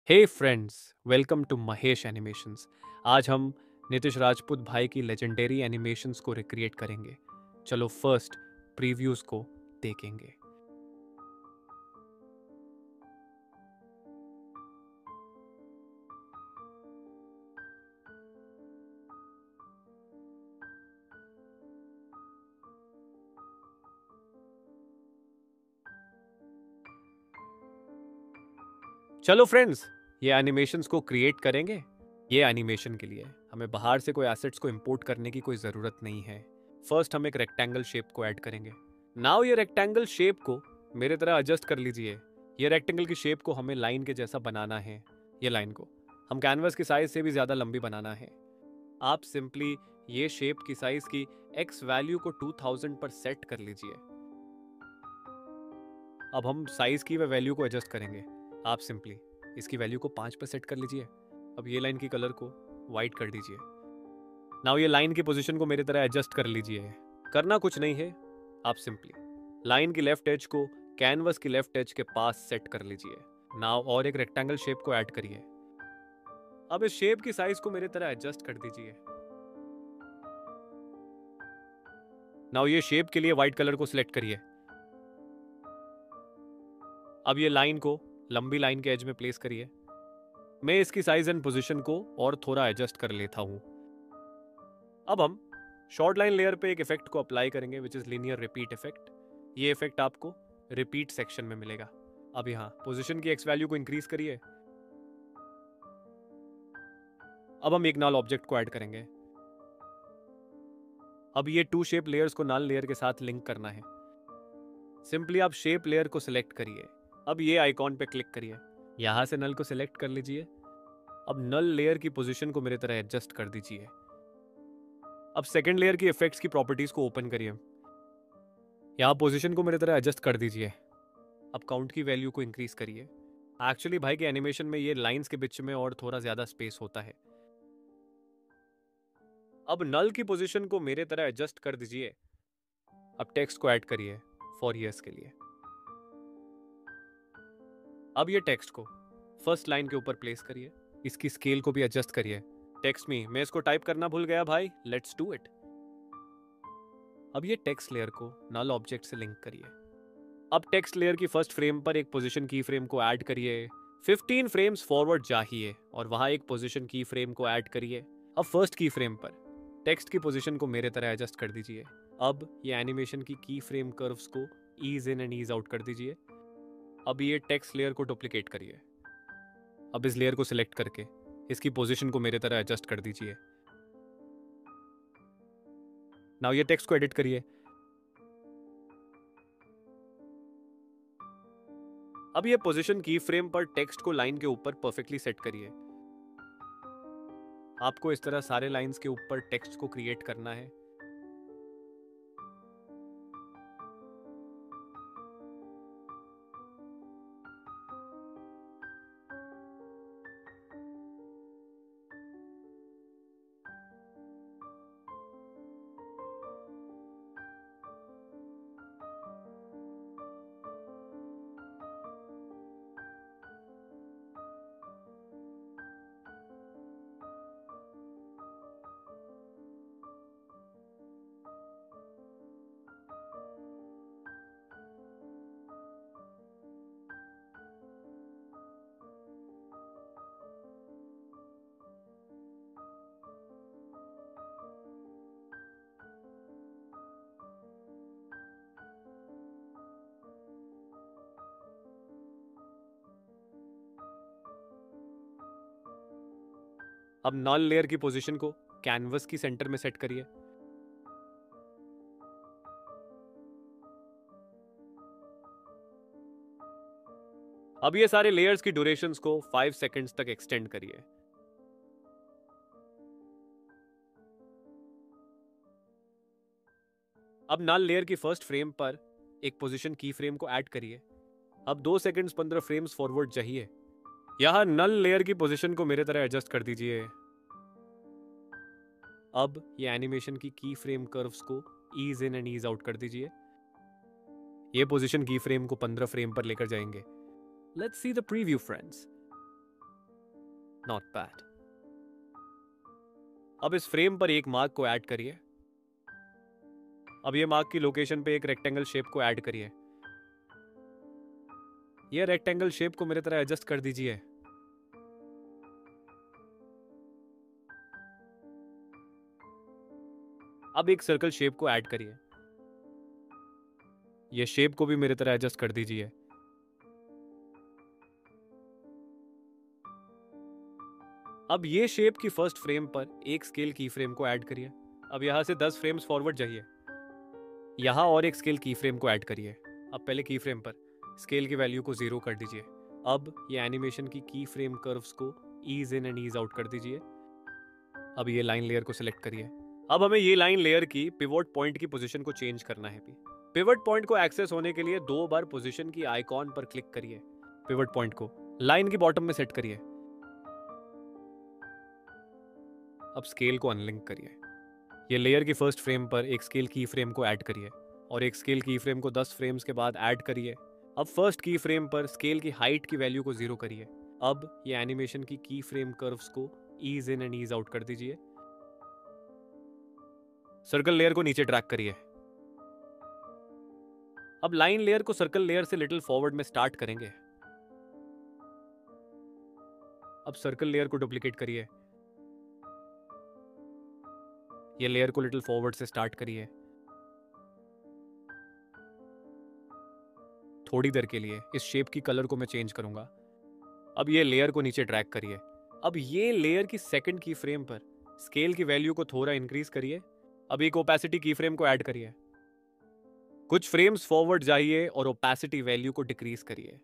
Hey friends, welcome to Mahesh animations. आज हम नीतिश राजपूत भाई की लेजेंडरी एनिमेशंस को रिक्रिएट करेंगे। चलो फर्स्ट प्रीव्यूज को देखेंगे। चलो फ्रेंड्स, ये एनिमेशंस को क्रिएट करेंगे। ये एनिमेशन के लिए हमें बाहर से कोई एसेट्स को इंपोर्ट करने की कोई ज़रूरत नहीं है। फर्स्ट हम एक रेक्टेंगल शेप को ऐड करेंगे। नाउ ये रेक्टेंगल शेप को मेरे तरह एडजस्ट कर लीजिए। ये रेक्टेंगल की शेप को हमें लाइन के जैसा बनाना है। ये लाइन को हम कैनवस की साइज से भी ज़्यादा लंबी बनाना है। आप सिंपली ये शेप की साइज की एक्स वैल्यू को 2000 पर सेट कर लीजिए। अब हम साइज की वैल्यू को एडजस्ट करेंगे। आप सिंपली इसकी वैल्यू को 5 पर सेट कर लीजिए। अब ये लाइन की कलर को वाइट कर दीजिए। नाउ ये लाइन की पोजीशन को मेरी तरह एडजस्ट कर लीजिए। करना कुछ नहीं है, आप सिंपली लाइन की लेफ्ट एज को कैनवस की लेफ्ट एज के पास सेट कर लीजिए। नाउ और एक रेक्टेंगल शेप को ऐड करिए। अब इस शेप की साइज को मेरी तरह एडजस्ट कर दीजिए। नाउ ये शेप के लिए व्हाइट कलर को सिलेक्ट करिए। अब ये लाइन को लंबी लाइन के एज में प्लेस करिए। मैं इसकी साइज एंड पोजीशन को और थोड़ा एडजस्ट कर लेता हूं। अब हम शॉर्ट लाइन लेयर पे एक इफेक्ट को अप्लाई करेंगे which is linear repeat effect. ये इफेक्ट आपको रिपीट सेक्शन में मिलेगा। अब यहाँ पोजीशन की एक्स वैल्यू को इंक्रीज करिए। अब हम एक नल ऑब्जेक्ट को ऐड करेंगे। अब ये टू शेप लेयर्स को नल लेयर के साथ लिंक करना है। सिंपली आप शेप लेयर को सिलेक्ट करिए। अब ये आइकॉन पे क्लिक करिए। यहां से नल को सिलेक्ट कर लीजिए। अब नल लेयर की पोजीशन को मेरे तरह एडजस्ट कर दीजिए। अब सेकेंड लेयर की इफेक्ट्स की प्रॉपर्टीज को ओपन करिए। यहाँ पोजीशन को मेरे तरह एडजस्ट कर दीजिए। अब काउंट की वैल्यू को इंक्रीज करिए। एक्चुअली भाई के एनिमेशन में ये लाइंस के बीच में और थोड़ा ज्यादा स्पेस होता है। अब नल की पोजीशन को मेरे तरह एडजस्ट कर दीजिए। अब टेक्स्ट को ऐड करिए फॉर ईयर्स के लिए। अब ये टेक्स्ट को फर्स्ट लाइन के ऊपर प्लेस करिए। इसकी स्केल को भी एडजस्ट करिए। टेक्स्ट में मैं इसको टाइप करना भूल गया भाई, लेट्स डू इट। अब ये टेक्स्ट लेयर को नल ऑब्जेक्ट से लिंक करिए। अब टेक्स्ट लेयर की फर्स्ट फ्रेम पर एक पोजीशन की फ्रेम को ऐड करिए। 15 फ्रेम्स फॉरवर्ड जाइए और वहां एक पोजीशन की फ्रेम को ऐड करिए। अब फर्स्ट की फ्रेम पर टेक्स्ट की पोजीशन को मेरे तरह एडजस्ट कर दीजिए। अब ये एनिमेशन की फ्रेम कर्व्स को ease in and ease out कर दीजिए। अब ये टेक्स्ट लेयर को डुप्लीकेट करिए। अब इस लेयर को सिलेक्ट करके इसकी पोजीशन को मेरे तरह एडजस्ट कर दीजिए। नाउ ये टेक्स्ट को एडिट करिए। अब ये पोजीशन की फ्रेम पर टेक्स्ट को लाइन के ऊपर परफेक्टली सेट करिए। आपको इस तरह सारे लाइंस के ऊपर टेक्स्ट को क्रिएट करना है। अब नल लेयर की पोजीशन को कैनवस की सेंटर में सेट करिए। अब ये सारे लेयर्स की ड्यूरेशंस को 5 सेकंड्स तक एक्सटेंड करिए। अब नल लेयर की फर्स्ट फ्रेम पर एक पोजीशन की फ्रेम को ऐड करिए। अब 2 सेकंड्स 15 फ्रेम्स फॉरवर्ड जाइए। यहां नल लेयर की पोजीशन को मेरे तरह एडजस्ट कर दीजिए। अब ये एनिमेशन की फ्रेम कर्व्स को ease in and ease out कर दीजिए। ये पोजीशन की फ्रेम को 15 फ्रेम पर लेकर जाएंगे। Let's see the preview friends. Not bad. अब इस फ्रेम पर एक मार्क को ऐड करिए। अब ये मार्क की लोकेशन पे एक रेक्टेंगल शेप को ऐड करिए। ये रेक्टेंगल शेप को मेरे तरह एडजस्ट कर दीजिए। अब एक सर्कल शेप को ऐड करिए। ये शेप को भी मेरे तरह एडजस्ट कर दीजिए। अब ये शेप की फर्स्ट फ्रेम पर एक स्केल की फ्रेम को ऐड करिए। अब यहां से 10 फ्रेम्स फॉरवर्ड जाइए। यहां और एक स्केल की फ्रेम को ऐड करिए। अब पहले की फ्रेम पर स्केल की वैल्यू को 0 कर दीजिए। अब ये एनिमेशन की फ्रेम कर्व्स को ease in and ease out कर दीजिए। अब ये लाइन लेयर को सिलेक्ट करिए। अब हमें ये लाइन लेयर की पिवोट पॉइंट की पोजीशन को चेंज करना है। पिवट पॉइंट को एक्सेस होने के लिए 2 बार पोजीशन की आइकॉन पर क्लिक करिए। पिवट पॉइंट को लाइन की बॉटम में सेट करिए। अब स्केल को अनलिंक करिए। ये लेयर की फर्स्ट फ्रेम पर एक स्केल की फ्रेम को ऐड करिए और एक स्केल की फ्रेम को 10 फ्रेम्स के बाद ऐड करिए। अब फर्स्ट की फ्रेम पर स्केल की हाइट की वैल्यू को 0 करिए। अब ये एनिमेशन की फ्रेम कर्व्स को ease in and ease out कर दीजिए। सर्कल लेयर को नीचे ड्रैग करिए। अब लाइन लेयर को सर्कल लेयर से लिटिल फॉरवर्ड में स्टार्ट करेंगे। अब सर्कल लेयर को डुप्लीकेट करिए। ये लेयर को लिटिल फॉरवर्ड से स्टार्ट करिए। थोड़ी देर के लिए इस शेप की कलर को मैं चेंज करूंगा। अब ये लेयर को नीचे ड्रैग करिए। अब ये लेयर की सेकंड की फ्रेम पर स्केल की वैल्यू को थोड़ा इंक्रीज करिए। अब एक ओपेसिटी की फ्रेम को ऐड करिए। कुछ फ्रेम्स फॉरवर्ड जाइए और ओपेसिटी वैल्यू को डिक्रीज करिए।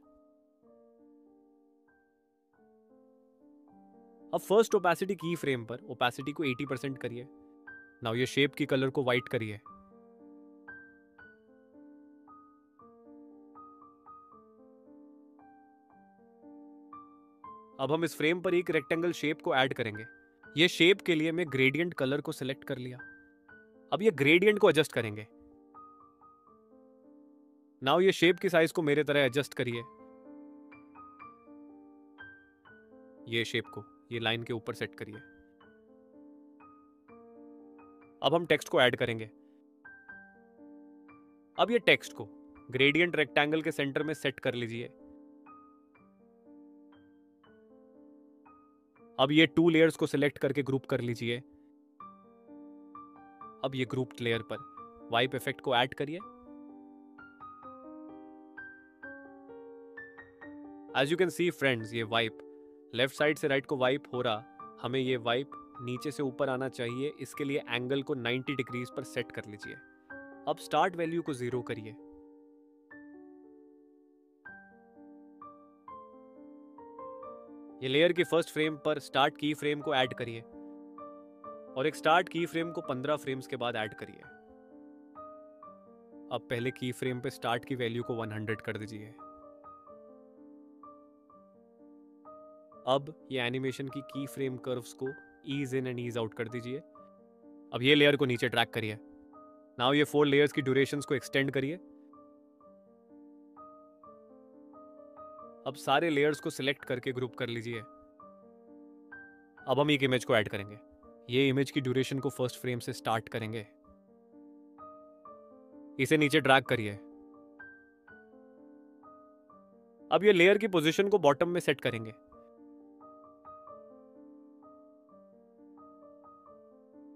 अब फर्स्ट ओपेसिटी की फ्रेम पर ओपेसिटी को 80% करिए। नाउ ये शेप की कलर को व्हाइट करिए। अब हम इस फ्रेम पर एक रेक्टेंगल शेप को ऐड करेंगे। ये शेप के लिए मैं ग्रेडियंट कलर को सिलेक्ट कर लिया। अब ये ग्रेडियंट को एडजस्ट करेंगे। नाउ ये शेप की साइज को मेरे तरह एडजस्ट करिए। ये शेप को ये लाइन के ऊपर सेट करिए। अब हम टेक्स्ट को ऐड करेंगे। अब ये टेक्स्ट को ग्रेडियंट रेक्टेंगल के सेंटर में सेट कर लीजिए। अब ये 2 लेयर्स को सिलेक्ट करके ग्रुप कर लीजिए। अब ये ग्रुप्ड लेयर पर वाइप इफेक्ट को ऐड करिए। As you can see friends, ये वाइप लेफ्ट साइड से राइट को वाइप हो रहा। हमें ये वाइप नीचे से ऊपर आना चाहिए। इसके लिए एंगल को 90 डिग्रीज पर सेट कर लीजिए। अब स्टार्ट वैल्यू को 0 करिए। ये लेयर की फर्स्ट फ्रेम पर स्टार्ट की फ्रेम को ऐड करिए और एक स्टार्ट की फ्रेम को 15 फ्रेम्स के बाद ऐड करिए। अब पहले की फ्रेम पे स्टार्ट की वैल्यू को 100 कर दीजिए। अब ये एनिमेशन की फ्रेम कर्व्स को ease in and ease out कर दीजिए। अब ये लेयर को नीचे ड्रैग करिए। नाउ ये 4 लेयर्स की ड्यूरेशंस को एक्सटेंड करिए। अब सारे लेयर्स को सिलेक्ट करके ग्रुप कर लीजिए। अब हम एक इमेज को ऐड करेंगे। ये इमेज की ड्यूरेशन को फर्स्ट फ्रेम से स्टार्ट करेंगे। इसे नीचे ड्रैग करिए। अब ये लेयर की पोजीशन को बॉटम में सेट करेंगे।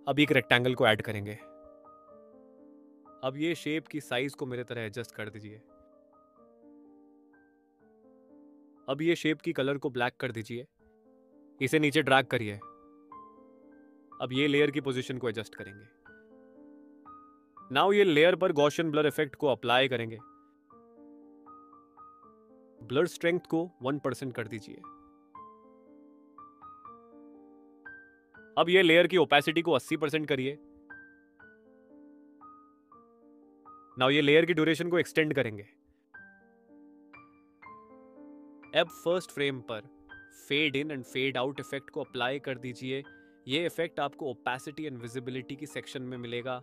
अब एक रेक्टेंगल को ऐड करेंगे। अब ये शेप की साइज को मेरे तरह एडजस्ट कर दीजिए। अब ये शेप की कलर को ब्लैक कर दीजिए। इसे नीचे ड्रैग करिए। अब ये लेयर की पोजीशन को एडजस्ट करेंगे। नाउ ये लेयर पर गॉसियन ब्लर इफेक्ट को अप्लाई करेंगे। ब्लर स्ट्रेंथ को 1% कर दीजिए। अब ये लेयर की ओपेसिटी को 80% करिए। नाउ ये लेयर की ड्यूरेशन को एक्सटेंड करेंगे। अब फर्स्ट फ्रेम पर fade in and fade out effect को अप्लाई कर दीजिए। ये इफेक्ट आपको ओपेसिटी एंड विजिबिलिटी की सेक्शन में मिलेगा।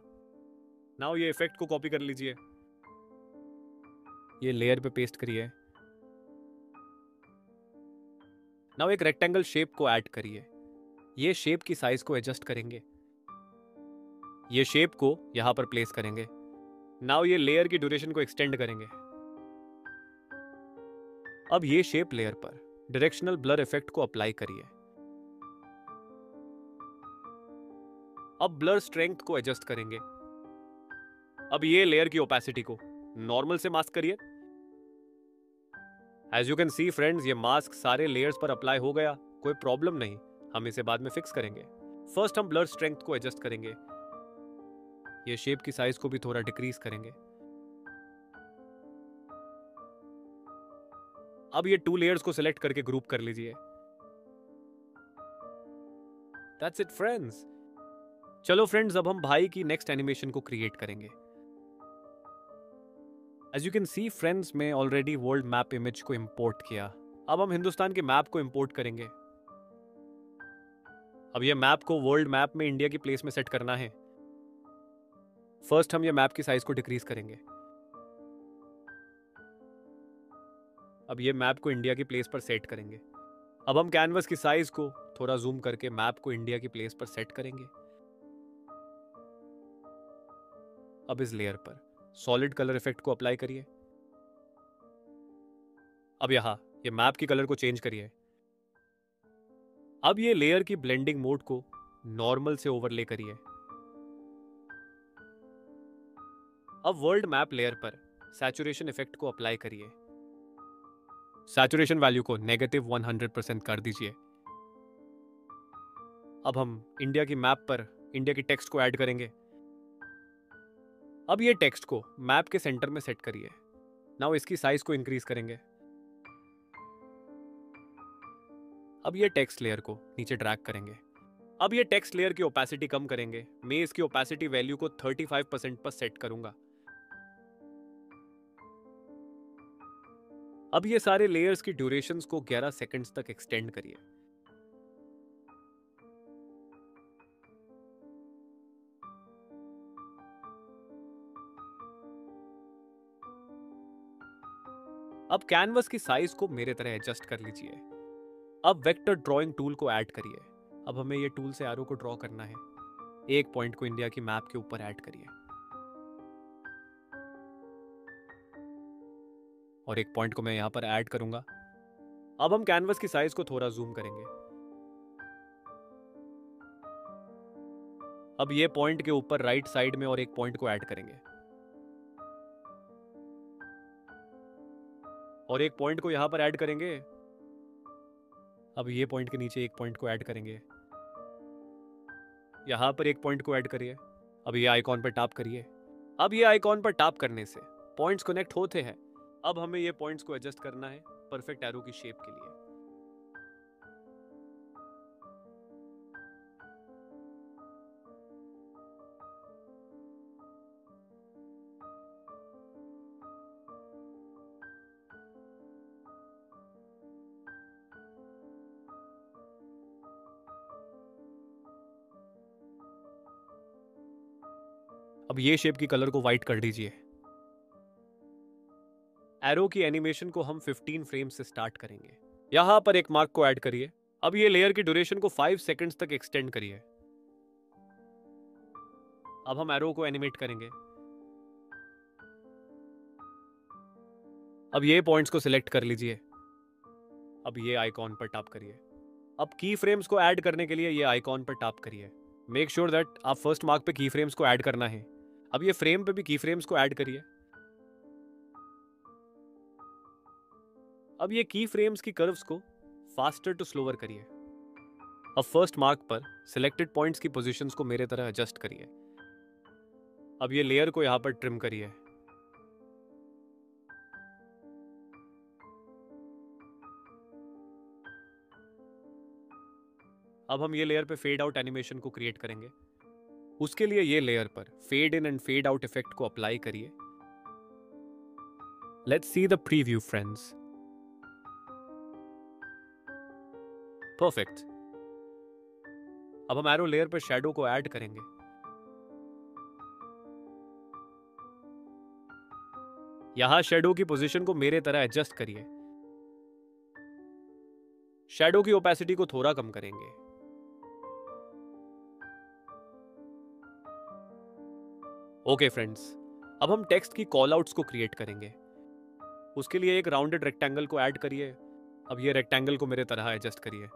नाउ ये इफेक्ट को कॉपी कर लीजिए। ये लेयर पे पेस्ट करिए। नाउ एक रेक्टेंगल शेप को ऐड करिए। ये शेप की साइज को एडजस्ट करेंगे। ये शेप को यहां पर प्लेस करेंगे। नाउ ये लेयर की ड्यूरेशन को एक्सटेंड करेंगे। अब ये शेप लेयर पर डायरेक्शनल ब्लर इफेक्ट को अप्लाई करिए। अब ब्लर स्ट्रेंथ को एडजस्ट करेंगे। अब ये लेयर की ओपेसिटी को नॉर्मल से मास्क करिए। As you can see friends, ये मास्क सारे लेयर्स पर अप्लाई हो गया, कोई प्रॉब्लम नहीं, हम इसे बाद में फिक्स करेंगे। फर्स्ट हम ब्लर स्ट्रेंथ को एडजस्ट करेंगे। ये शेप की साइज को भी थोड़ा डिक्रीज करेंगे। अब ये 2 लेयर्स को सिलेक्ट करके ग्रुप कर लीजिए। That's it friends. चलो फ्रेंड्स, अब हम भाई की नेक्स्ट एनिमेशन को क्रिएट करेंगे। As you can see friends, मैं ऑलरेडी वर्ल्ड मैप इमेज को इंपोर्ट किया। अब हम हिंदुस्तान के मैप को इंपोर्ट करेंगे। अब ये मैप को वर्ल्ड मैप में इंडिया की प्लेस में सेट करना है। फर्स्ट हम ये मैप की साइज को डिक्रीज करेंगे। अब ये मैप को इंडिया की प्लेस पर सेट करेंगे। अब हम कैनवस की साइज को थोड़ा जूम करके मैप को इंडिया की प्लेस पर सेट करेंगे। अब इस लेयर पर सॉलिड कलर इफेक्ट को अप्लाई करिए। अब यहां ये मैप की कलर को चेंज करिए। अब ये लेयर की ब्लेंडिंग मोड को नॉर्मल से ओवरले करिए। अब वर्ल्ड मैप लेयर पर सैचुरेशन इफेक्ट को अप्लाई करिए। सैचुरेशन वैल्यू को -100% कर दीजिए। अब हम इंडिया की मैप पर इंडिया की टेक्स्ट को ऐड करेंगे। अब ये टेक्स्ट को मैप के सेंटर में सेट करिए। नाउ इसकी साइज को इंक्रीज करेंगे। अब ये टेक्स्ट लेयर को नीचे ड्रैग करेंगे। अब ये टेक्स्ट लेयर की ओपेसिटी कम करेंगे। मैं इसकी ओपेसिटी वैल्यू को 35% पर सेट करूंगा। अब ये सारे लेयर्स की ड्यूरेशंस को 11 सेकंड्स तक एक्सटेंड करिए। अब कैनवस की साइज को मेरे तरह एडजस्ट कर लीजिए। अब वेक्टर ड्राइंग टूल को ऐड करिए। अब हमें ये टूल से एरो को ड्रॉ करना है। एक पॉइंट को इंडिया की मैप के ऊपर ऐड करिए और एक पॉइंट को मैं यहां पर ऐड करूंगा। अब हम कैनवस की साइज को थोड़ा जूम करेंगे। अब ये पॉइंट के ऊपर राइट साइड में और एक पॉइंट को ऐड करेंगे और एक पॉइंट को यहां पर ऐड करेंगे। अब ये पॉइंट के नीचे एक पॉइंट को ऐड करेंगे। यहां पर एक पॉइंट को ऐड करिए। अब ये आइकॉन पर टैप करिए। अब ये आइकॉन पर टैप करने से पॉइंट्स कनेक्ट होते हैं। अब हमें ये पॉइंट्स को एडजस्ट करना है परफेक्ट एरो की शेप के लिए। अब ये शेप की कलर को व्हाइट कर दीजिए। एरो की एनिमेशन को हम 15 फ्रेम से स्टार्ट करेंगे। यहां पर एक मार्क को ऐड करिए। अब ये लेयर की ड्यूरेशन को 5 सेकंड्स तक एक्सटेंड करिए। अब हम एरो को एनिमेट करेंगे। अब ये पॉइंट्स को सिलेक्ट कर लीजिए। अब ये आइकॉन पर टैप करिए। अब की फ्रेम्स को ऐड करने के लिए ये आइकॉन पर टैप करिए। मेक श्योर दैट आप फर्स्ट मार्क पे की फ्रेम्स को ऐड करना है। अब ये फ्रेम पे भी की फ्रेम्स को ऐड करिए। अब ये की फ्रेम्स की कर्व्स को फास्टर टू स्लोअर करिए। अब फर्स्ट मार्क पर सिलेक्टेड पॉइंट्स की पोजीशंस को मेरे तरह एडजस्ट करिए। अब ये लेयर को यहां पर ट्रिम करिए। अब हम ये लेयर पे फेड आउट एनिमेशन को क्रिएट करेंगे। उसके लिए ये लेयर पर fade in and fade out effect को अप्लाई करिए। Let's see the preview friends. Perfect. अब हम एरो लेयर पर शैडो को ऐड करेंगे। यहां शैडो की पोजीशन को मेरे तरह एडजस्ट करिए। शैडो की ओपेसिटी को थोड़ा कम करेंगे। ओके फ्रेंड्स, अब हम टेक्स्ट की कॉल आउट्स को क्रिएट करेंगे। उसके लिए एक राउंडेड रेक्टेंगल को ऐड करिए। अब ये रेक्टेंगल को मेरे तरह एडजस्ट करिए।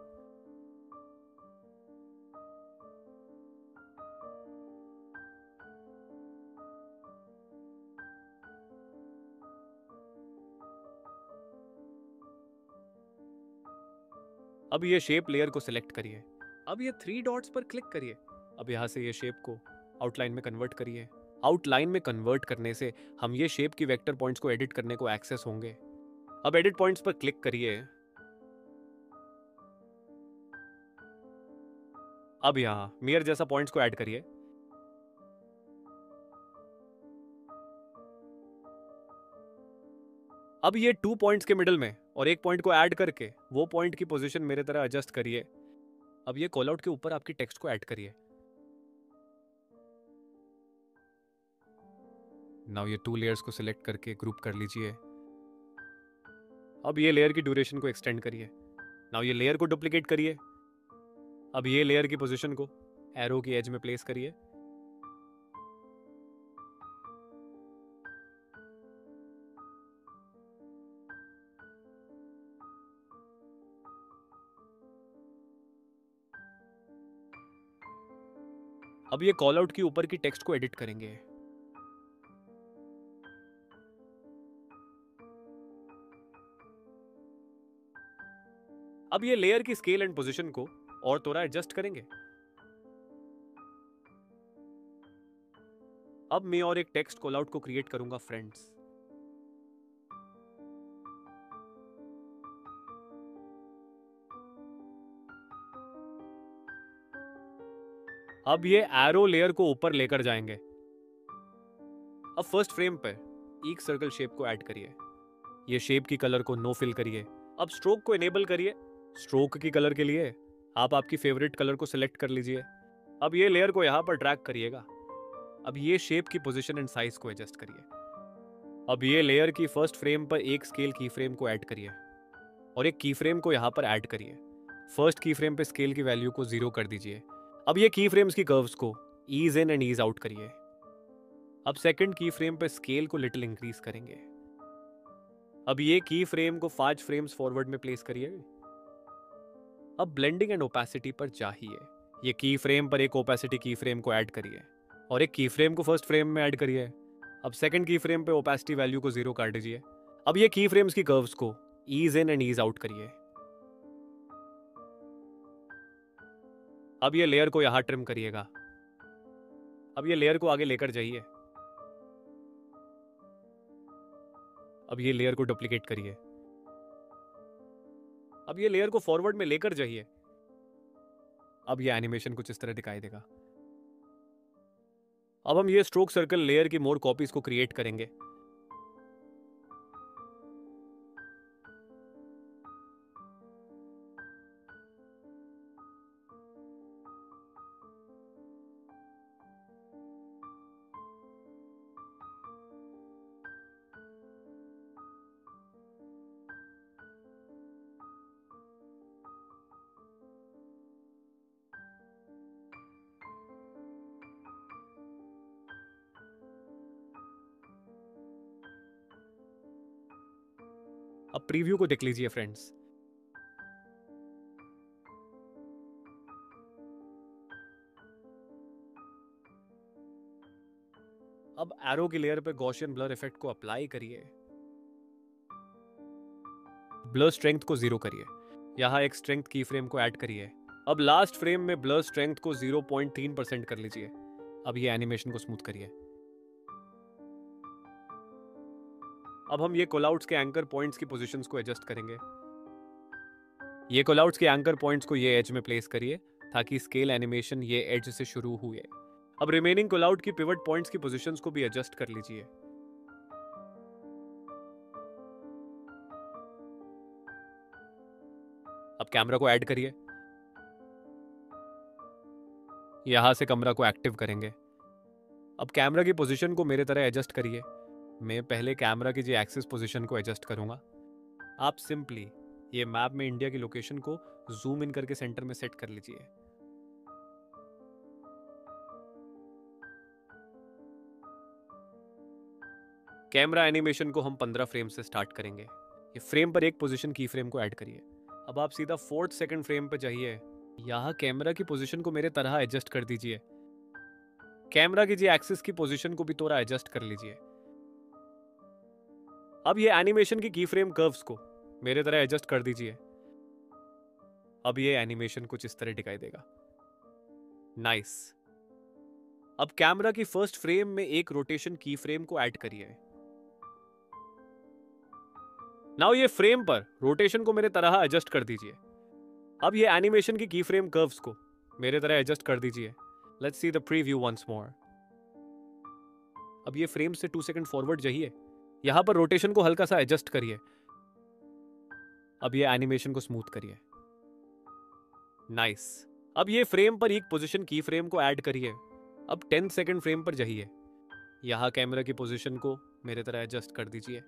अब ये शेप लेयर को सिलेक्ट करिए। अब ये 3 डॉट्स पर क्लिक करिए। अब यहां से ये शेप को आउटलाइन में कन्वर्ट करिए। आउटलाइन में कन्वर्ट करने से हम ये शेप की वेक्टर पॉइंट्स को एडिट करने को एक्सेस होंगे। अब एडिट पॉइंट्स पर क्लिक करिए। अब यहां मिरर जैसा पॉइंट्स को ऐड करिए। अब ये 2 पॉइंट्स के मिडिल में और एक पॉइंट को ऐड करके वो पॉइंट की पोजीशन मेरे तरह एडजस्ट करिए। अब ये कॉल आउट के ऊपर आपकी टेक्स्ट को ऐड करिए। नाउ ये 2 लेयर्स को सिलेक्ट करके ग्रुप कर लीजिए। अब ये लेयर की ड्यूरेशन को एक्सटेंड करिए। नाउ ये लेयर को डुप्लीकेट करिए। अब ये लेयर की पोजीशन को एरो की एज में प्लेस करिए। अब ये कॉल आउट की ऊपर की टेक्स्ट को एडिट करेंगे। अब ये लेयर की स्केल एंड पोजीशन को और थोड़ा एडजस्ट करेंगे। अब मैं और एक टेक्स्ट कॉल आउट को क्रिएट करूंगा, फ्रेंड्स। अब ये एरो लेयर को ऊपर लेकर जाएंगे। अब फर्स्ट फ्रेम पर एक सर्कल शेप को ऐड करिए। ये शेप की कलर को नो फिल करिए। अब स्ट्रोक को इनेबल करिए। स्ट्रोक की कलर के लिए आप आपकी फेवरेट कलर को सिलेक्ट कर लीजिए। अब ये लेयर को यहां पर ड्रैग करिएगा। अब ये शेप की पोजीशन एंड साइज को एडजस्ट करिए। अब ये लेयर की फर्स्ट फ्रेम पर एक स्केल की फ्रेम को ऐड करिए और एक की फ्रेम को यहां पर ऐड करिए। फर्स्ट की फ्रेम पे स्केल की वैल्यू को 0 कर दीजिए। अब ये की फ्रेम्स की कर्व्स को ease in and ease out करिए। अब सेकंड की फ्रेम पे स्केल को लिटिल इंक्रीज करेंगे। अब ये की फ्रेम को 5 फ्रेम्स फॉरवर्ड में प्लेस करिए। अब ब्लेंडिंग एंड ओपेसिटी पर जाइए। ये की फ्रेम पर एक ओपेसिटी की फ्रेम को ऐड करिए और एक की फ्रेम को फर्स्ट फ्रेम में ऐड करिए। अब सेकंड की फ्रेम पे ओपेसिटी वैल्यू को 0 कर दीजिए। अब ये की फ्रेम्स की कर्व्स को ease in and ease out करिए। अब ये लेयर को यहां ट्रिम करिएगा। अब ये लेयर को आगे लेकर जाइए। अब ये लेयर को डुप्लीकेट करिए। अब ये लेयर को फॉरवर्ड में लेकर जाइए। अब ये एनिमेशन कुछ इस तरह दिखाई देगा। अब हम ये स्ट्रोक सर्कल लेयर की मोर कॉपीज को क्रिएट करेंगे। अब प्रीव्यू को देख लीजिए, फ्रेंड्स। अब एरो की लेयर पे गॉसियन ब्लर इफेक्ट को अप्लाई करिए। ब्लर स्ट्रेंथ को 0 करिए। यहां एक स्ट्रेंथ की फ्रेम को ऐड करिए। अब लास्ट फ्रेम में ब्लर स्ट्रेंथ को 0.3% कर लीजिए। अब ये एनिमेशन को स्मूथ करिए। अब हम ये कॉलआउट्स के एंकर पॉइंट्स की पोजीशंस को एडजस्ट करेंगे। ये कॉलआउट्स के एंकर पॉइंट्स को ये एज में प्लेस करिए ताकि स्केल एनिमेशन ये एज से शुरू हुए। अब रिमेनिंग कॉलआउट की पिवट पॉइंट्स की पोजीशंस को भी एडजस्ट कर लीजिए। अब कैमरा को ऐड करिए। यहां से कैमरा को एक्टिव करेंगे। अब कैमरा की पोजीशन को मेरे तरह एडजस्ट करिए। मैं पहले कैमरा की जो एक्सिस पोजीशन को एडजस्ट करूंगा। आप सिंपली ये मैप में इंडिया की लोकेशन को जूम इन करके सेंटर में सेट कर लीजिए। कैमरा एनिमेशन को हम 15 फ्रेम से स्टार्ट करेंगे। ये फ्रेम पर एक पोजीशन की फ्रेम को ऐड करिए। अब आप सीधा 4th सेकंड फ्रेम पर जाइए। यहाँ कैमरा की पोजीशन को मेरे तरह एडजस्ट कर दीजिए। कैमरा की जी एक्सिस की पोजीशन को भी थोड़ा एडजस्ट कर लीजिए। अब ये एनिमेशन की फ्रेम कर्व्स को मेरे तरह एडजस्ट कर दीजिए। अब ये एनिमेशन कुछ इस तरह दिखाई देगा। नाइस। अब कैमरा की फर्स्ट फ्रेम में एक रोटेशन की फ्रेम को ऐड करिए। नाउ ये फ्रेम पर रोटेशन को मेरे तरह एडजस्ट कर दीजिए। अब ये एनिमेशन की फ्रेम कर्व्स को मेरे तरह एडजस्ट कर दीजिए। Let's see the preview once more. अब ये फ्रेम से 2 सेकंड फॉरवर्ड जाइए। यहां पर रोटेशन को हल्का सा एडजस्ट करिए। अब ये एनिमेशन को स्मूथ करिए। नाइस। अब ये फ्रेम पर एक पोजीशन की फ्रेम को ऐड करिए। अब 10 सेकंड फ्रेम पर जाइए। यहां कैमरा की पोजीशन को मेरे तरह एडजस्ट कर दीजिए।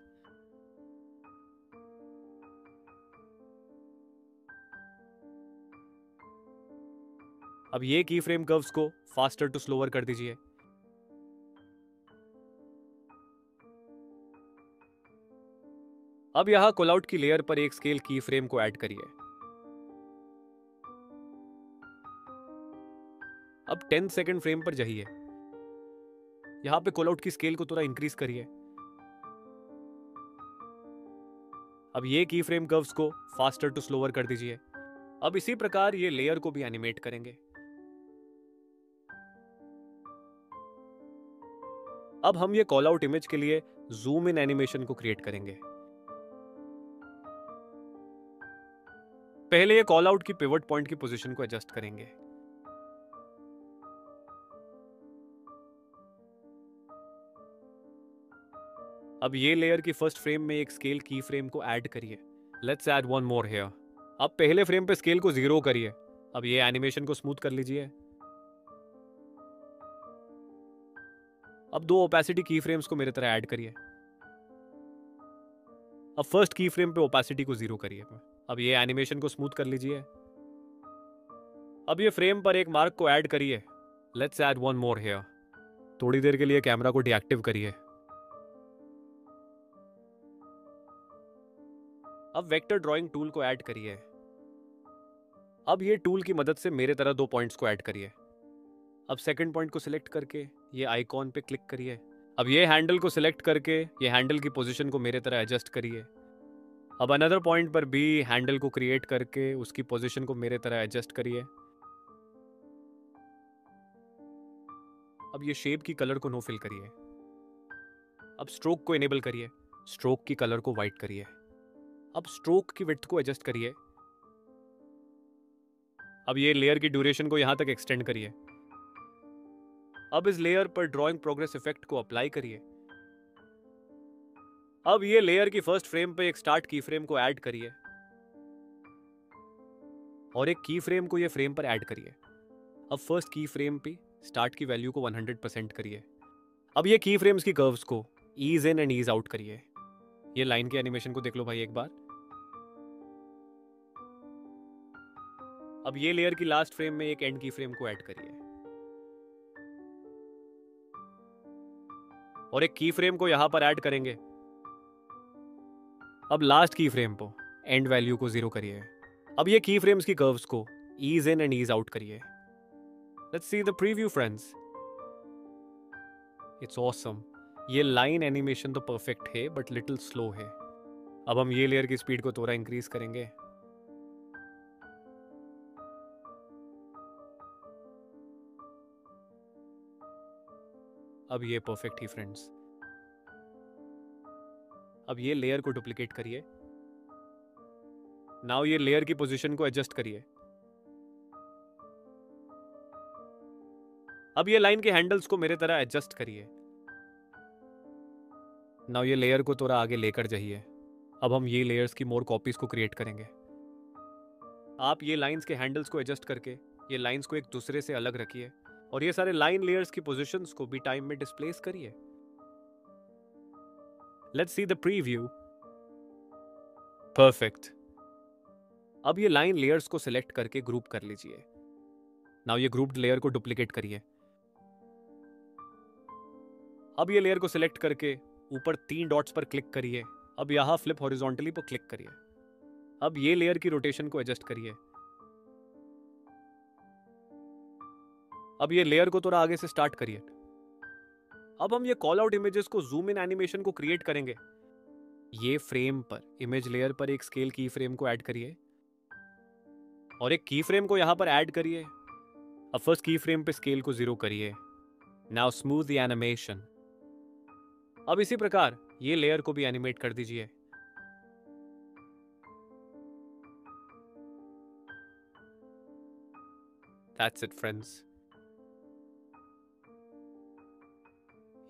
अब ये की फ्रेम कर्व्स को फास्टर टू स्लोअर कर दीजिए। अब यहां कॉल आउट की लेयर पर एक स्केल की फ्रेम को ऐड करिए। अब 10 सेकंड फ्रेम पर जाइए। यहां पे कॉल आउट की स्केल को थोड़ा इंक्रीज करिए। अब ये की फ्रेम कर्व्स को फास्टर टू स्लोअर कर दीजिए। अब इसी प्रकार ये लेयर को भी एनिमेट करेंगे। अब हम ये कॉल आउट इमेज के लिए जूम इन एनिमेशन को क्रिएट करेंगे। पहले ये कॉल आउट की पिवट पॉइंट की पोजीशन को एडजस्ट करेंगे। अब ये लेयर की फर्स्ट फ्रेम में एक स्केल की फ्रेम को ऐड करिए। Let's add one more here. अब पहले फ्रेम पे स्केल को 0 करिए। अब ये एनिमेशन को स्मूथ कर लीजिए। अब 2 ओपेसिटी की फ्रेम्स को मेरे तरह ऐड करिए। अब फर्स्ट की फ्रेम पे ओपेसिटी को 0 करिए। अब ये एनिमेशन को स्मूथ कर लीजिए। अब ये फ्रेम पर एक मार्क को ऐड करिए। Let's add one more here. थोड़ी देर के लिए कैमरा को डीएक्टिव करिए। अब वेक्टर ड्राइंग टूल को ऐड करिए। अब ये टूल की मदद से मेरे तरह 2 पॉइंट्स को ऐड करिए। अब सेकंड पॉइंट को सिलेक्ट करके ये आइकॉन पे क्लिक करिए। अब ये हैंडल को सिलेक्ट करके ये हैंडल की पोजीशन को मेरे तरह एडजस्ट करिए। अब अनदर पॉइंट पर भी हैंडल को क्रिएट करके उसकी पोजीशन को मेरे तरह एडजस्ट करिए। अब ये शेप की कलर को नो फिल करिए। अब स्ट्रोक को इनेबल करिए। स्ट्रोक की कलर को वाइट करिए। अब स्ट्रोक की विड्थ को एडजस्ट करिए। अब ये लेयर की ड्यूरेशन को यहां तक एक्सटेंड करिए। अब इस लेयर पर ड्राइंग प्रोग्रेस इफेक्ट को अप्लाई करिए। अब ये लेयर की फर्स्ट फ्रेम पे एक स्टार्ट की फ्रेम को ऐड करिए और एक की फ्रेम को ये फ्रेम पर ऐड करिए। अब फर्स्ट की फ्रेम पे स्टार्ट की वैल्यू को 100% करिए। अब ये की फ्रेम्स की कर्व्स को ease in and ease out करिए। ये लाइन के एनिमेशन को देख लो भाई एक बार। अब ये लेयर की लास्ट फ्रेम में एक एंड की फ्रेम को ऐड करिए और एक की फ्रेम को यहां पर ऐड करेंगे। अब लास्ट की फ्रेम पर एंड वैल्यू को 0 करिए। अब ये की फ्रेम्स की कर्व्स को ease in and ease out करिए। Let's see the preview friends. It's awesome. ये लाइन एनिमेशन तो परफेक्ट है बट लिटिल स्लो है। अब हम ये लेयर की स्पीड को थोड़ा इंक्रीज करेंगे। अब ये परफेक्ट ही फ्रेंड्स। अब ये लेयर को डुप्लीकेट करिए। नाउ ये लेयर की पोजीशन को एडजस्ट करिए। अब ये लाइन के हैंडल्स को मेरे तरह एडजस्ट करिए। नाउ ये लेयर को थोड़ा आगे लेकर जाइए। अब हम ये लेयर्स की मोर कॉपीज को क्रिएट करेंगे। आप ये लाइंस के हैंडल्स को एडजस्ट करके ये लाइंस को एक दूसरे से अलग रखिए और ये सारे लाइन लेयर्स की पोजीशंस को भी टाइम में डिस्प्लेस करिए। Let's see the preview. Perfect. अब ये लाइन लेयर्स को सिलेक्ट करके ग्रुप कर लीजिए। नाउ ये ग्रुप्ड लेयर को डुप्लीकेट करिए। अब ये लेयर को सिलेक्ट करके ऊपर 3 डॉट्स पर क्लिक करिए। अब यहां फ्लिप हॉरिजॉन्टली पर क्लिक करिए। अब ये लेयर की रोटेशन को एडजस्ट करिए। अब ये लेयर को थोड़ा आगे से स्टार्ट करिए। अब हम ये कॉल आउट इमेजेस को जूम इन एनिमेशन को क्रिएट करेंगे। ये फ्रेम पर इमेज लेयर पर एक स्केल की फ्रेम को ऐड करिए और एक की फ्रेम को यहां पर ऐड करिए। अब फर्स्ट की फ्रेम पे स्केल को 0 करिए। Now smooth the animation. अब इसी प्रकार ये लेयर को भी एनिमेट कर दीजिए। That's it, friends.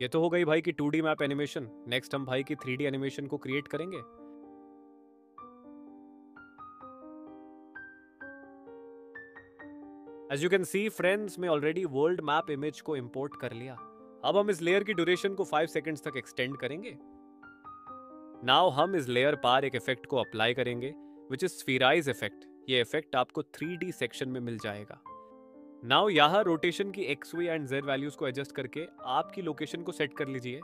ये तो हो गई भाई की 2D मैप एनिमेशन। नेक्स्ट हम भाई की 3D एनिमेशन को क्रिएट करेंगे। As you can see friends, मैं ऑलरेडी वर्ल्ड मैप इमेज को इंपोर्ट कर लिया। अब हम इस लेयर की ड्यूरेशन को 5 सेकंड्स तक एक्सटेंड करेंगे। नाउ हम इस लेयर पर एक इफेक्ट को अप्लाई करेंगे विच इज स्फीराइज इफेक्ट। ये इफेक्ट आपको 3D सेक्शन में मिल जाएगा। नाउ यहाँ रोटेशन की X Y and Z values को एडजस्ट करके आपकी लोकेशन को सेट कर लीजिए।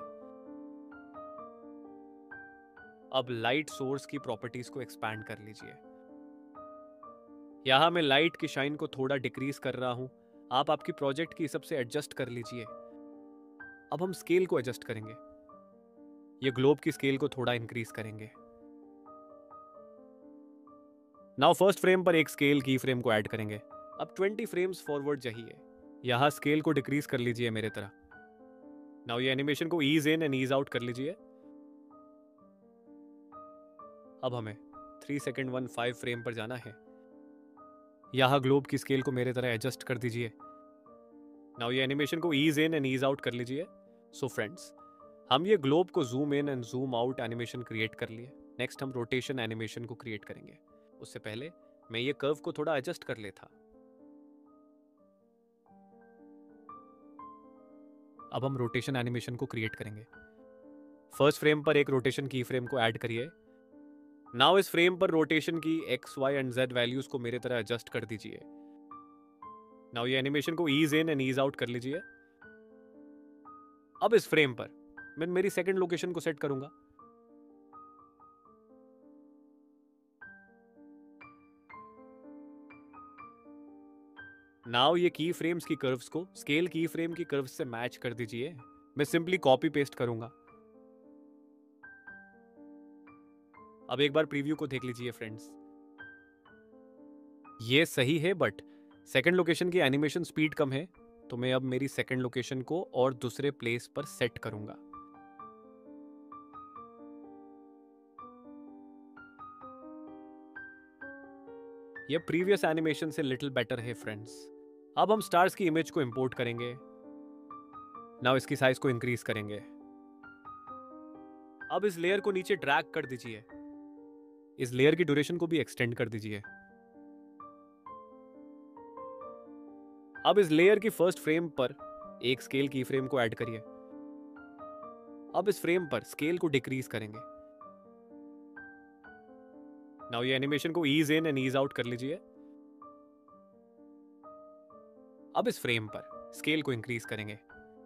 अब लाइट सोर्स की प्रॉपर्टीज को एक्सपैंड कर लीजिए। यहाँ मैं लाइट की शाइन को थोड़ा डिक्रीज कर रहा हूं। आप आपकी प्रोजेक्ट की हिसाब से एडजस्ट कर लीजिए। अब हम स्केल को एडजस्ट करेंगे। ये ग्लोब की स्केल को थोड़ा इंक्रीज करेंगे। नाउ फर्स्ट फ्रेम पर एक स्केल की फ्रेम को ऐड करेंगे। अब 20 फ्रेम्स फॉरवर्ड चाहिए। यहां स्केल को डिक्रीज कर लीजिए मेरे तरह। नाउ ये एनिमेशन को ease in and ease out कर लीजिए। अब हमें 3 सेकंड 15 फ्रेम पर जाना है। यहां ग्लोब की स्केल को मेरे तरह एडजस्ट कर दीजिए। नाउ ये एनिमेशन को ease in and ease out कर लीजिए। सो फ्रेंड्स, हम ये ग्लोब को zoom in and zoom out animation create कर लिए। नेक्स्ट हम रोटेशन एनिमेशन को क्रिएट करेंगे। उससे पहले मैं ये कर्व को थोड़ा एडजस्ट कर लेता। अब हम रोटेशन एनिमेशन को क्रिएट करेंगे। फर्स्ट फ्रेम पर एक रोटेशन की फ्रेम को ऐड करिए। नाउ इस फ्रेम पर रोटेशन की X Y and Z values को मेरे तरह एडजस्ट कर दीजिए। नाउ ये एनिमेशन को ease in and ease out कर लीजिए। अब इस फ्रेम पर मैं मेरी सेकंड लोकेशन को सेट करूंगा। नाउ ये की फ्रेम्स की कर्व्स को स्केल की फ्रेम की कर्व्स से मैच कर दीजिए। मैं सिंपली कॉपी पेस्ट करूंगा। अब एक बार प्रीव्यू को देख लीजिए फ्रेंड्स। ये सही है बट सेकंड लोकेशन की एनिमेशन स्पीड कम है, तो मैं अब मेरी सेकंड लोकेशन को और दूसरे प्लेस पर सेट करूंगा। ये प्रीवियस एनिमेशन से लिटिल बेटर है फ्रेंड्स। अब हम स्टार्स की इमेज को इंपोर्ट करेंगे। नाउ इसकी साइज को इंक्रीज करेंगे। अब इस लेयर को नीचे ड्रैग कर दीजिए। इस लेयर की ड्यूरेशन को भी एक्सटेंड कर दीजिए। अब इस लेयर की फर्स्ट फ्रेम पर एक स्केल की फ्रेम को ऐड करिए। अब इस फ्रेम पर स्केल को डिक्रीज करेंगे। नाउ ये एनिमेशन को ease in and ease out कर लीजिए। अब इस फ्रेम पर स्केल को इंक्रीज करेंगे।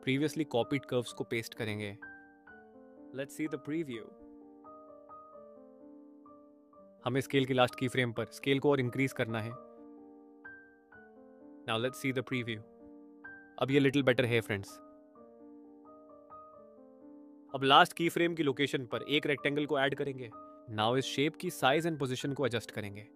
प्रीवियसली कॉपीड कर्व्स को पेस्ट करेंगे। Let's see the preview. हमें स्केल की लास्ट की फ्रेम पर स्केल को और इंक्रीज करना है। Now let's see the preview. अब ये लिटिल बेटर है फ्रेंड्स। अब लास्ट की फ्रेम की लोकेशन पर एक रेक्टेंगल को ऐड करेंगे। नाउ इस शेप की साइज एंड पोजीशन को एडजस्ट करेंगे।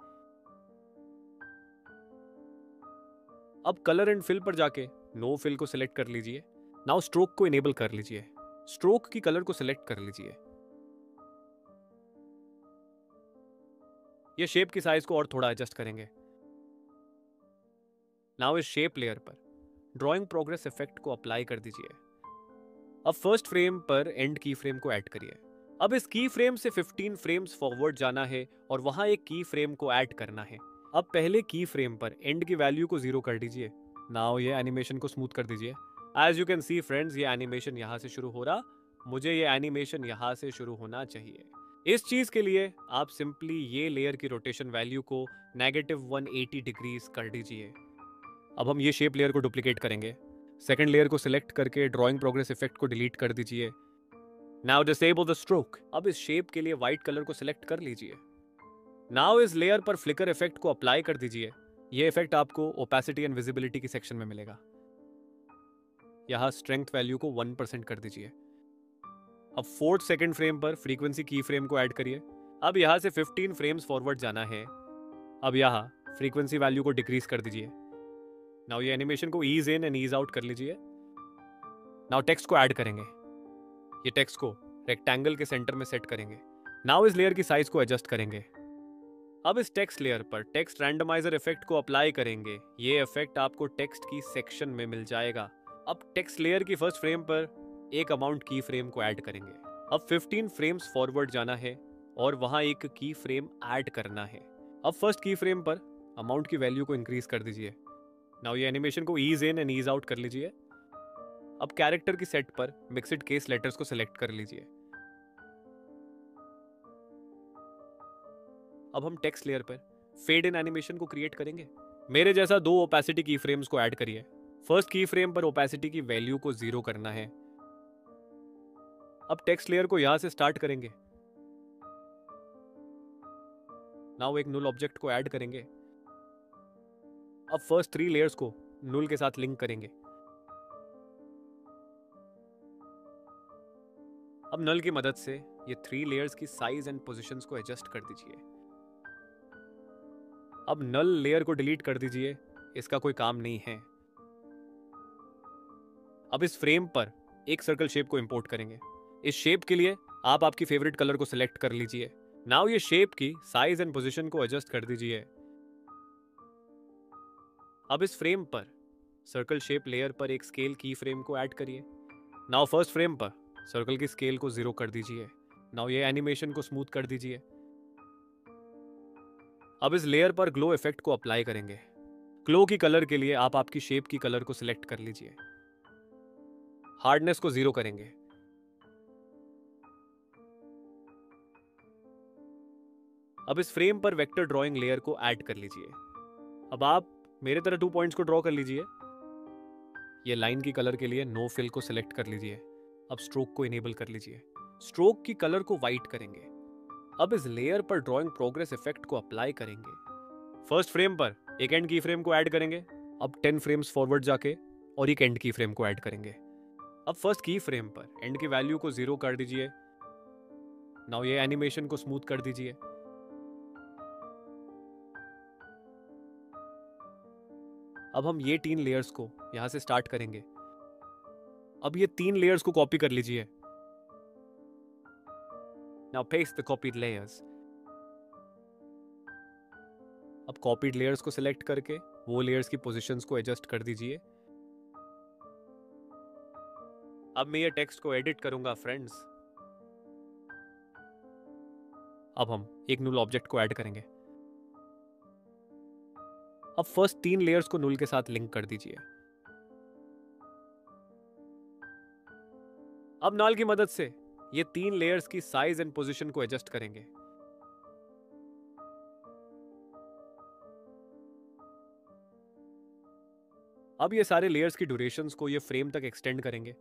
अब कलर एंड फिल पर जाके नो फिल को सिलेक्ट कर लीजिए। नाउ स्ट्रोक को इनेबल कर लीजिए। स्ट्रोक की कलर को सिलेक्ट कर लीजिए। ये शेप की साइज को और थोड़ा एडजस्ट करेंगे। नाउ इस शेप लेयर पर ड्राइंग प्रोग्रेस इफेक्ट को अप्लाई कर दीजिए। अब फर्स्ट फ्रेम पर एंड की फ्रेम को ऐड करिए। अब इस की फ्रेम से 15 फ्रेम्स फॉरवर्ड जाना है और वहां एक की फ्रेम को ऐड करना है। अब पहले की फ्रेम पर एंड की वैल्यू को 0 कर दीजिए। नाउ ये एनिमेशन को स्मूथ कर दीजिए। As you can see friends, ये एनिमेशन यहां से शुरू हो रहा। मुझे ये एनिमेशन यहां से शुरू होना चाहिए। इस चीज के लिए आप सिंपली ये लेयर की रोटेशन वैल्यू को -180 डिग्रीज कर दीजिए। अब हम ये शेप लेयर को डुप्लीकेट करेंगे। सेकंड लेयर को सिलेक्ट करके ड्राइंग प्रोग्रेस इफेक्ट को डिलीट कर दीजिए। Now disable the stroke. अब इस शेप के लिए व्हाइट कलर को सिलेक्ट कर लीजिए। नाउ इस लेयर पर फ्लिकर इफेक्ट को अप्लाई कर दीजिए। ये इफेक्ट आपको ओपेसिटी एंड विजिबिलिटी की सेक्शन में मिलेगा। यहां स्ट्रेंथ वैल्यू को 1% कर दीजिए। अब 4th सेकंड फ्रेम पर फ्रीक्वेंसी की फ्रेम को ऐड करिए। अब यहां से 15 फ्रेम्स फॉरवर्ड जाना है। अब यहां फ्रीक्वेंसी वैल्यू को डिक्रीज कर दीजिए। नाउ ये एनिमेशन को ease in and ease out कर लीजिए। नाउ टेक्स्ट को ऐड करेंगे। ये टेक्स्ट को रेक्टेंगल के सेंटर में सेट करेंगे। नाउ इस लेयर की साइज को एडजस्ट करेंगे। अब इस टेक्स्ट लेयर पर टेक्स्ट रैंडमाइजर इफेक्ट को अप्लाई करेंगे। ये इफेक्ट आपको टेक्स्ट की सेक्शन में मिल जाएगा। अब टेक्स्ट लेयर की फर्स्ट फ्रेम पर एक अमाउंट की फ्रेम को ऐड करेंगे। अब 15 फ्रेम्स फॉरवर्ड जाना है और वहां एक की फ्रेम ऐड करना है। अब फर्स्ट की फ्रेम पर अमाउंट की वैल्यू को इंक्रीज कर दीजिए। नाउ ये एनिमेशन को ease in and ease out कर लीजिए। अब कैरेक्टर की सेट पर मिक्स्ड केस लेटर्स को सिलेक्ट कर लीजिए। अब हम टेक्स्ट लेयर पर फेड इन एनिमेशन को क्रिएट करेंगे। मेरे जैसा दो ओपेसिटी की फ्रेम्स को ऐड करिए। फर्स्ट की फ्रेम पर ओपेसिटी की वैल्यू को 0 करना है। अब टेक्स्ट लेयर को यहां से स्टार्ट करेंगे। नाउ एक नुल ऑब्जेक्ट को ऐड करेंगे। अब फर्स्ट 3 लेयर्स को नुल के साथ लिंक करेंगे। अब नल की मदद से ये 3 लेयर्स की साइज एंड पोजीशंस को एडजस्ट कर दीजिए। अब नल लेयर को डिलीट कर दीजिए, इसका कोई काम नहीं है। अब इस फ्रेम पर एक सर्कल शेप को इंपोर्ट करेंगे। इस शेप के लिए आप आपकी फेवरेट कलर को सिलेक्ट कर लीजिए। नाउ ये शेप की साइज एंड पोजीशन को एडजस्ट कर दीजिए। अब इस फ्रेम पर सर्कल शेप लेयर पर एक स्केल की फ्रेम को ऐड करिए। नाउ फर्स्ट फ्रेम पर सर्कल की स्केल को 0 कर दीजिए। नाउ ये एनिमेशन को स्मूथ कर दीजिए। अब इस लेयर पर ग्लो इफेक्ट को अप्लाई करेंगे। ग्लो की कलर के लिए आप आपकी शेप की कलर को सिलेक्ट कर लीजिए। हार्डनेस को 0 करेंगे। अब इस फ्रेम पर वेक्टर ड्राइंग लेयर को ऐड कर लीजिए। अब आप मेरे तरह 2 पॉइंट्स को ड्रॉ कर लीजिए। ये लाइन की कलर के लिए नो फिल को सिलेक्ट कर लीजिए। अब स्ट्रोक को इनेबल कर लीजिए। स्ट्रोक की कलर को व्हाइट करेंगे। अब इस लेयर पर ड्राइंग प्रोग्रेस इफेक्ट को अप्लाई करेंगे। फर्स्ट फ्रेम पर एक एंड की फ्रेम को ऐड करेंगे। अब 10 फ्रेम्स फॉरवर्ड जाके और एक एंड की फ्रेम को ऐड करेंगे। अब फर्स्ट की फ्रेम पर एंड की वैल्यू को 0 कर दीजिए। नाउ ये एनिमेशन को स्मूथ कर दीजिए। अब हम ये 3 लेयर्स को यहां से स्टार्ट करेंगे। अब ये 3 लेयर्स को कॉपी कर लीजिए। Now paste the copied layers. अब कॉपीड लेयर्स को सिलेक्ट करके वो लेयर्स की पोजीशंस को एडजस्ट कर दीजिए। अब मैं ये टेक्स्ट को एडिट करूंगा फ्रेंड्स। अब हम एक नुल ऑब्जेक्ट को ऐड करेंगे। अब फर्स्ट 3 लेयर्स को नुल के साथ लिंक कर दीजिए। अब नल की मदद से ये 3 लेयर्स की साइज एंड पोजीशन को एडजस्ट करेंगे। अब ये सारे लेयर्स की ड्यूरेशंस को ये फ्रेम तक एक्सटेंड करेंगे।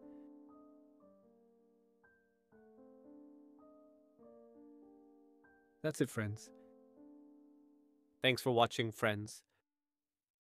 That's it, friends. Thanks for watching, friends.